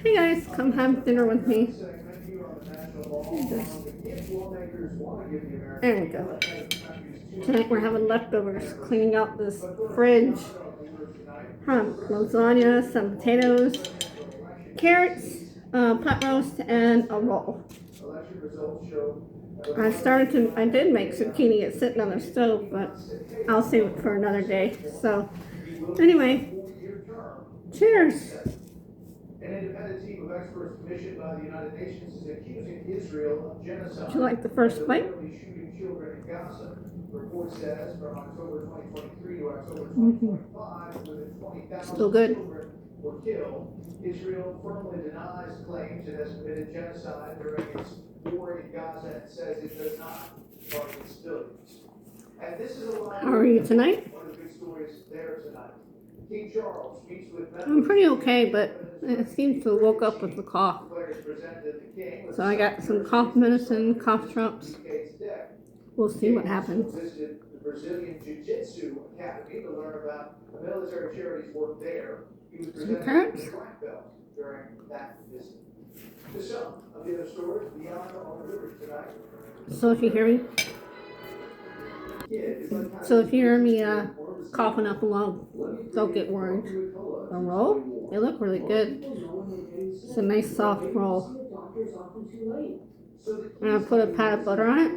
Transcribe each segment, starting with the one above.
Hey guys, come have dinner with me. There we go. Tonight we're having leftovers, cleaning out this fridge. Lasagna, some potatoes, carrots, pot roast, and a roll. I did make zucchini. It's sitting on the stove, but I'll save it for another day. So, anyway, cheers. An independent team of experts commissioned by the United Nations is accusing Israel of genocide. Would you like the first bite? Shooting children in Gaza. The report says from October 2023 to October 2025, more than 20,000 children were killed. Israel firmly denies claims it has committed genocide during its war in Gaza and says it does not target civilians. And this is a line. How are you tonight? One of the big stories there tonight. King Charles speaks with. I'm pretty okay, but it seems to have woke up with the cough. So I got some cough medicine, cough drops. We'll see what happens. The Brazilian Jiu-Jitsu Academy to learn about military charities work there. He was presented with a black belt during that visit. To some of the other stories beyond on the rivers tonight. So if you hear me coughing up a lung, don't get worried. A roll? They look really good. It's a nice soft roll. I'm going to put a pat of butter on it.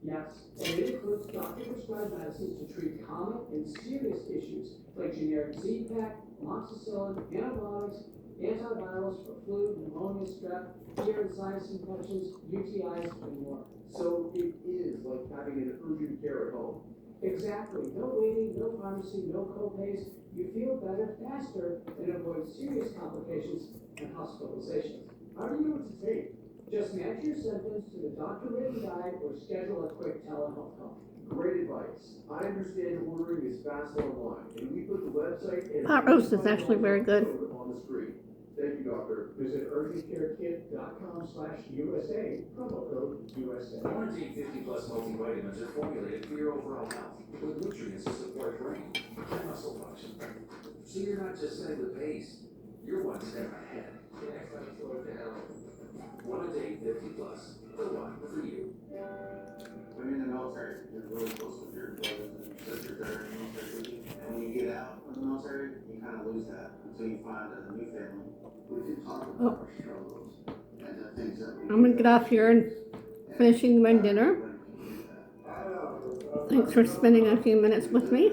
Yes, and it includes doctor-prescribed medicines to treat common and serious issues like generic Z-Pak, amoxicillin, antibiotics, antivirals for flu, pneumonia, strep, ear and sinus infections, UTIs, and more. So it is like having an urgent care at home. Exactly. No waiting, no pharmacy, no co-pays. You feel better faster and avoid serious complications and hospitalizations. How do you know what to take? Just match your symptoms to the doctor-written guide or schedule a quick telehealth call. Great advice. I understand ordering is fast online, and we put the website and pot roast is actually very good. On the screen. Thank you, doctor. Visit urgentcarekit.com/USA, promo code USA. Guaranteed 50+ multivitamins are formulated for your overall health with nutrients to support brain and muscle function. So you're not just setting the pace, you're one step ahead. The next time you slow it down. One a day, 50+. The one for you. When you're in the military, you're really close with your brothers and sisters that are in the military. And when you get out of the military, you kind of lose that until you find a new family. We can talk about our struggles and the things that we. I'm going to get off here and finishing my dinner. Thanks for spending a few minutes with me.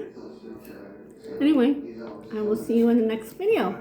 Anyway, I will see you in the next video.